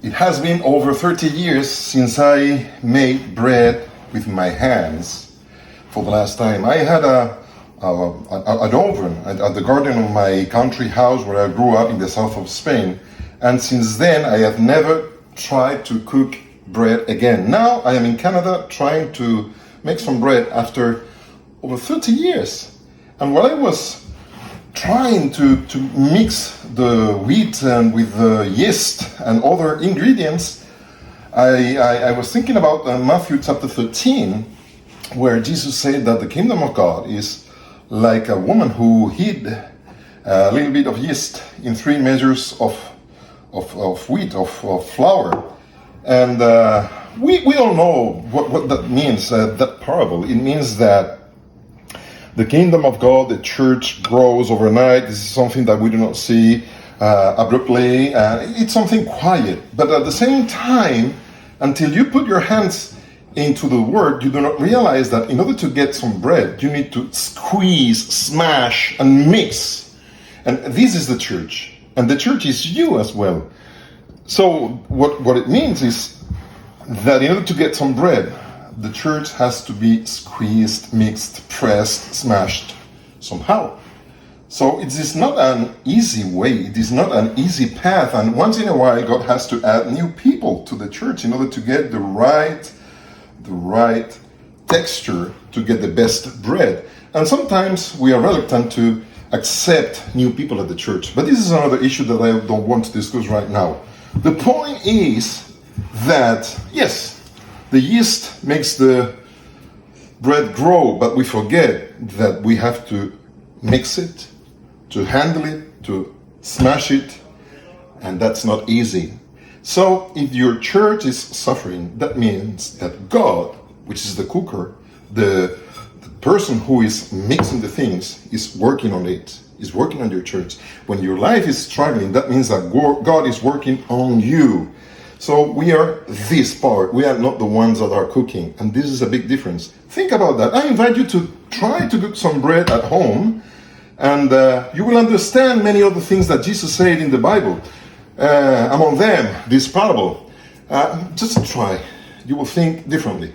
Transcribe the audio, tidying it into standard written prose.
It has been over 30 years since I made bread with my hands for the last time. I had an oven at the garden of my country house where I grew up in the south of Spain. And since then, I have never tried to cook bread again. Now I am in Canada trying to make some bread after over 30 years. And while I was trying to mix the wheat and with the yeast and other ingredients, I was thinking about Matthew chapter 13, where Jesus said that the kingdom of God is like a woman who hid a little bit of yeast in 3 measures of wheat, of flour. And we all know what that means, that parable. It means that the kingdom of God, the church, grows overnight. This is something that we do not see abruptly. It's something quiet. But at the same time, until you put your hands into the word, you do not realize that in order to get some bread, you need to squeeze, smash, and mix. And this is the church. And the church is you as well. So what it means is that in order to get some bread, the church has to be squeezed, mixed, pressed, smashed somehow. So it is not an easy way, it is not an easy path, and once in a while God has to add new people to the church in order to get the right texture, to get the best bread. And sometimes we are reluctant to accept new people at the church. But this is another issue that I don't want to discuss right now. The point is that, yes, the yeast makes the bread grow, but we forget that we have to mix it, to handle it, to smash it, and that's not easy. So if your church is suffering, that means that God, which is the cooker, the person who is mixing the things, is working on it, is working on your church. When your life is struggling, that means that God is working on you. So we are this part. We are not the ones that are cooking. And this is a big difference. Think about that. I invite you to try to cook some bread at home. And you will understand many of the things that Jesus said in the Bible. Among them, this parable. Just try. You will think differently.